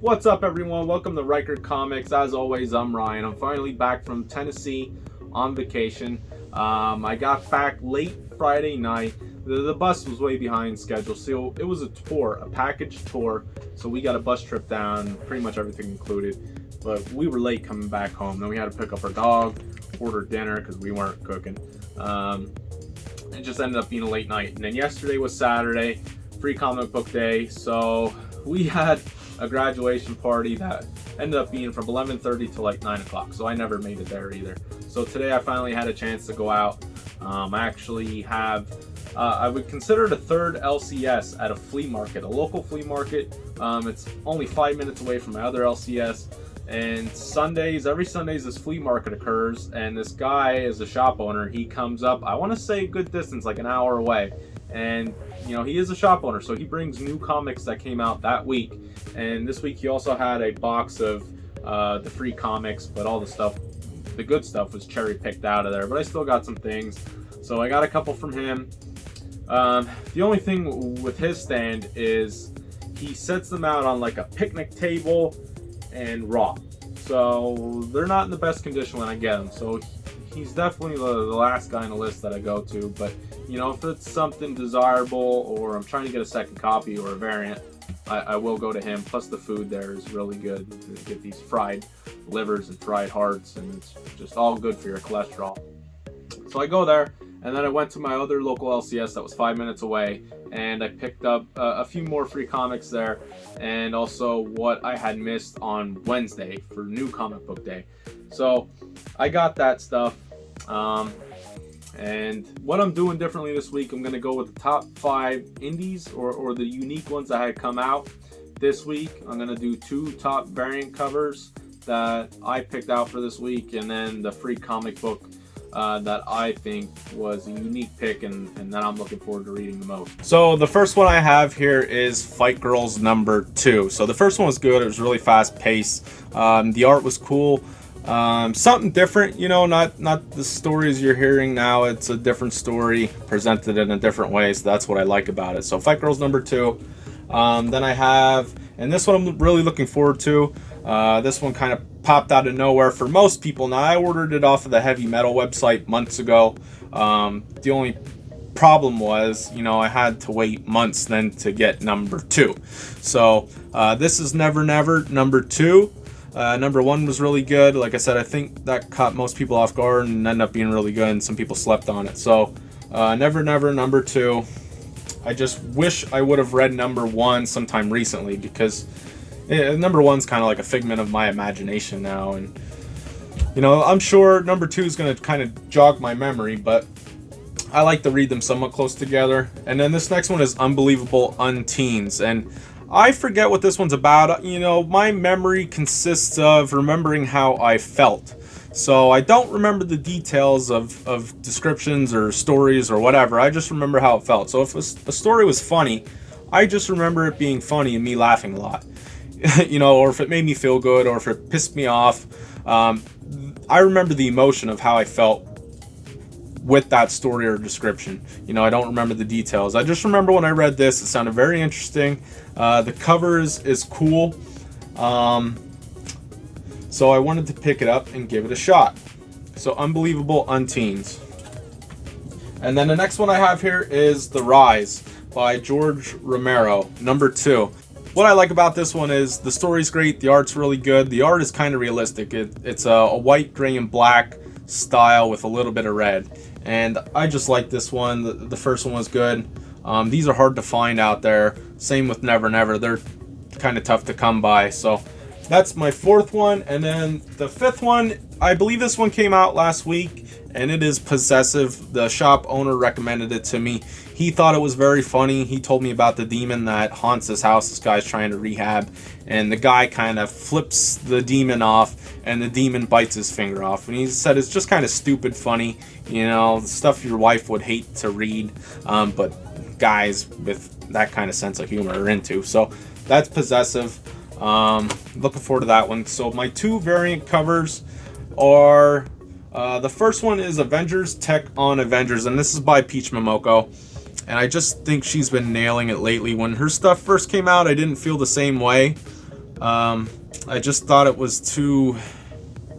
What's up, everyone? Welcome to Riker Comics. As always, I'm Ryan. I'm finally back from Tennessee on vacation. I got back late Friday night. The bus was way behind schedule, so it was a tour, a package tour. So we got a bus trip down, pretty much everything included. But we were late coming back home. Then we had to pick up our dog, order dinner because we weren't cooking. It just ended up being a late night. And then yesterday was Saturday, free comic book day. So we had a graduation party that ended up being from 11:30 to like 9 o'clock, so I never made it there either. So today I finally had a chance to go out. I actually have I would consider it a third LCS at a flea market, a local flea market. It's only 5 minutes away from my other LCS, and every Sundays this flea market occurs, and this guy is a shop owner. He comes up, I want to say a good distance, like an hour away, and he is a shop owner, so he brings new comics that came out that week. And this week he also had a box of the free comics, but all the good stuff was cherry picked out of there. But I still got some things, so I got a couple from him. The only thing with his stand is he sets them out on like a picnic table and raw, so they're not in the best condition when I get them. So he's definitely the last guy on the list that I go to. But if it's something desirable, or I'm trying to get a second copy or a variant, I will go to him. Plus the food there is really good. You get these fried livers and fried hearts, and it's just all good for your cholesterol. So I go there, and then I went to my other local LCS that was 5 minutes away, and I picked up a few more free comics there, and also what I had missed on Wednesday for New Comic Book Day. So I got that stuff. And what I'm doing differently this week, I'm going to go with the top 5 indies or the unique ones that had come out this week. I'm going to do 2 top variant covers that I picked out for this week, and then the free comic book that I think was a unique pick and that I'm looking forward to reading the most. So the first one I have here is Fight Girls #2. So the first one was good. It was really fast paced. The art was cool. Something different, not the stories you're hearing now. It's a different story presented in a different way, so that's what I like about it. So Fight Girls #2. Then I have, and this one I'm really looking forward to. This one kind of popped out of nowhere for most people. Now, I ordered it off of the Heavy Metal website months ago. The only problem was, I had to wait months then to get #2. So this is Never Never #2. #1 was really good. Like I said, I think that caught most people off guard and ended up being really good, and some people slept on it. So Never Never #2. I just wish I would have read #1 sometime recently, because #1's kind of like a figment of my imagination now, and I'm sure #2 is going to kind of jog my memory, but I like to read them somewhat close together. And then this next one is Unbelievable Unteens, and I forget what this one's about. My memory consists of remembering how I felt. So I don't remember the details of descriptions or stories or whatever. I just remember how it felt. So if a story was funny, I just remember it being funny and me laughing a lot. Or if it made me feel good, or if it pissed me off. I remember the emotion of how I felt with that story or description. I don't remember the details. I just remember when I read this, it sounded very interesting. The cover is cool. So I wanted to pick it up and give it a shot. So Unbelievable Unteens. And then the next one I have here is The Rise by George Romero, #2. What I like about this one is the story's great, the art's really good. The art is kind of realistic. It's a white, gray, and black style with a little bit of red. And I just like this one. The first one was good. These are hard to find out there. Same with Never Never. They're kind of tough to come by. So that's my 4th one. And then the 5th one, I believe this one came out last week, and it is Possessive. The shop owner recommended it to me. He thought it was very funny. He told me about the demon that haunts his house. This guy's trying to rehab, and the guy kind of flips the demon off, and the demon bites his finger off. And he said it's just kind of stupid funny, the stuff your wife would hate to read, but guys with that kind of sense of humor are into. So that's Possessive. Looking forward to that one. So my 2 variant covers are, the first one is Avengers Tech on Avengers, and this is by Peach Momoko. And I just think she's been nailing it lately. When her stuff first came out, I didn't feel the same way. I just thought it was too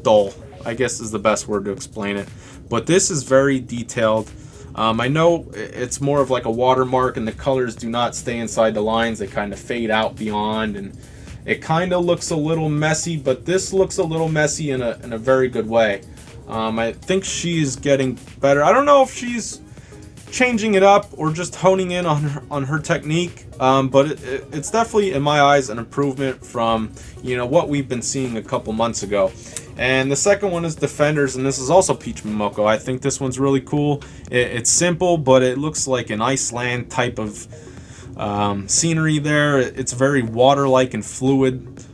dull, I guess is the best word to explain it. But this is very detailed. I know it's more of like a watermark, and the colors do not stay inside the lines. They kind of fade out beyond, and it kind of looks a little messy, but this looks a little messy in a very good way. I think she's getting better. I don't know if she's changing it up or just honing in on her technique, but it's definitely, in my eyes, an improvement from, you know, what we've been seeing a couple months ago. And the second one is Defenders, and this is also Peach Momoko. I think this one's really cool. It's simple, but it looks like an Iceland type of scenery there. It's very water-like and fluid.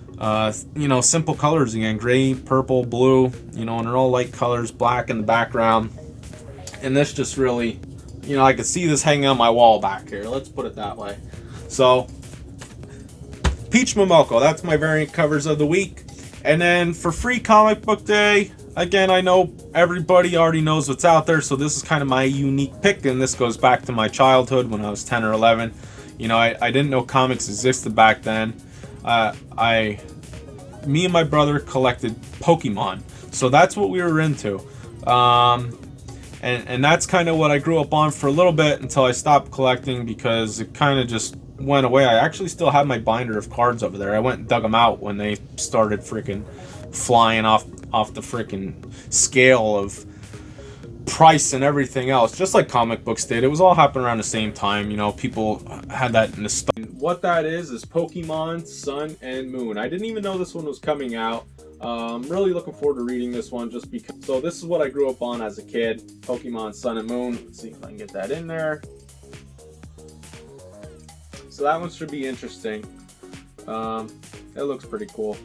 You know, simple colors again, gray, purple, blue, you know, and they're all light colors, black in the background. And this just really, you know, I could see this hanging on my wall back here. Let's put it that way. So, Peach Momoko, that's my variant covers of the week. And then for Free Comic Book Day, again, I know everybody already knows what's out there, so this is kind of my unique pick, and this goes back to my childhood when I was 10 or 11. You know, I didn't know comics existed back then. Me and my brother collected Pokemon, so that's what we were into. And that's kind of what I grew up on for a little bit until I stopped collecting because it kind of just went away. I actually still have my binder of cards over there. I went and dug them out when they started freaking flying off the freaking scale of price and everything else, just like comic books did. It was all happening around the same time. You know, people had that nostalgia. What that is Pokemon Sun and Moon. I didn't even know this one was coming out. I'm really looking forward to reading this one just because. So this is what I grew up on as a kid, Pokemon Sun and Moon. Let's see if I can get that in there. So that one should be interesting. It looks pretty cool.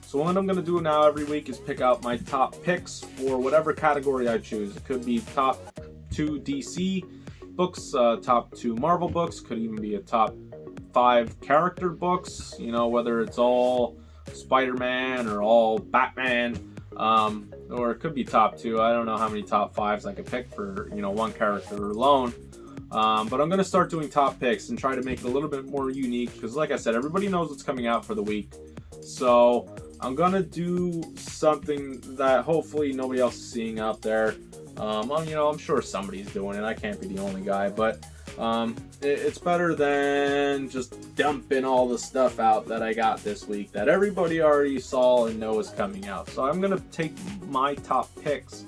So what I'm going to do now every week is pick out my top picks for whatever category I choose. It could be top 2 DC books, top 2 Marvel books, could even be a top 5 character books, you know, whether it's all Spider-Man or all Batman, or it could be top 2. I don't know how many top 5s I could pick for, you know, one character alone. But I'm going to start doing top picks and try to make it a little bit more unique because, like I said, everybody knows what's coming out for the week. So I'm going to do something that hopefully nobody else is seeing out there. You know, I'm sure somebody's doing it. I can't be the only guy, but it's better than just dumping all the stuff out that I got this week that everybody already saw and knows is coming out. So I'm going to take my top picks,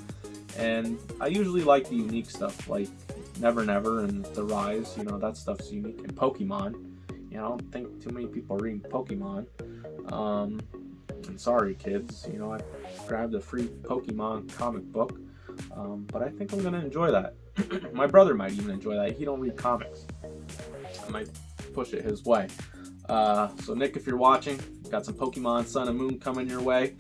and I usually like the unique stuff like Never Never and The Rise. You know, that stuff's unique. And Pokemon. You know, I don't think too many people are reading Pokemon. I'm sorry, kids. You know, I grabbed a free Pokemon comic book. But I think I'm going to enjoy that. My brother might even enjoy that. He don't read comics. I might push it his way. So Nick, if you're watching, got some Pokemon Sun and Moon coming your way.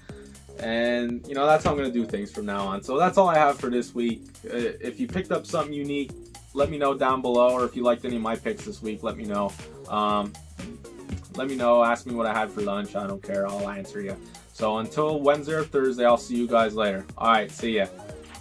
And, you know, that's how I'm going to do things from now on. So that's all I have for this week. If you picked up something unique, let me know down below. Or if you liked any of my picks this week, let me know. Let me know. Ask me what I had for lunch. I don't care. I'll answer you. So until Wednesday or Thursday, I'll see you guys later. All right. See ya.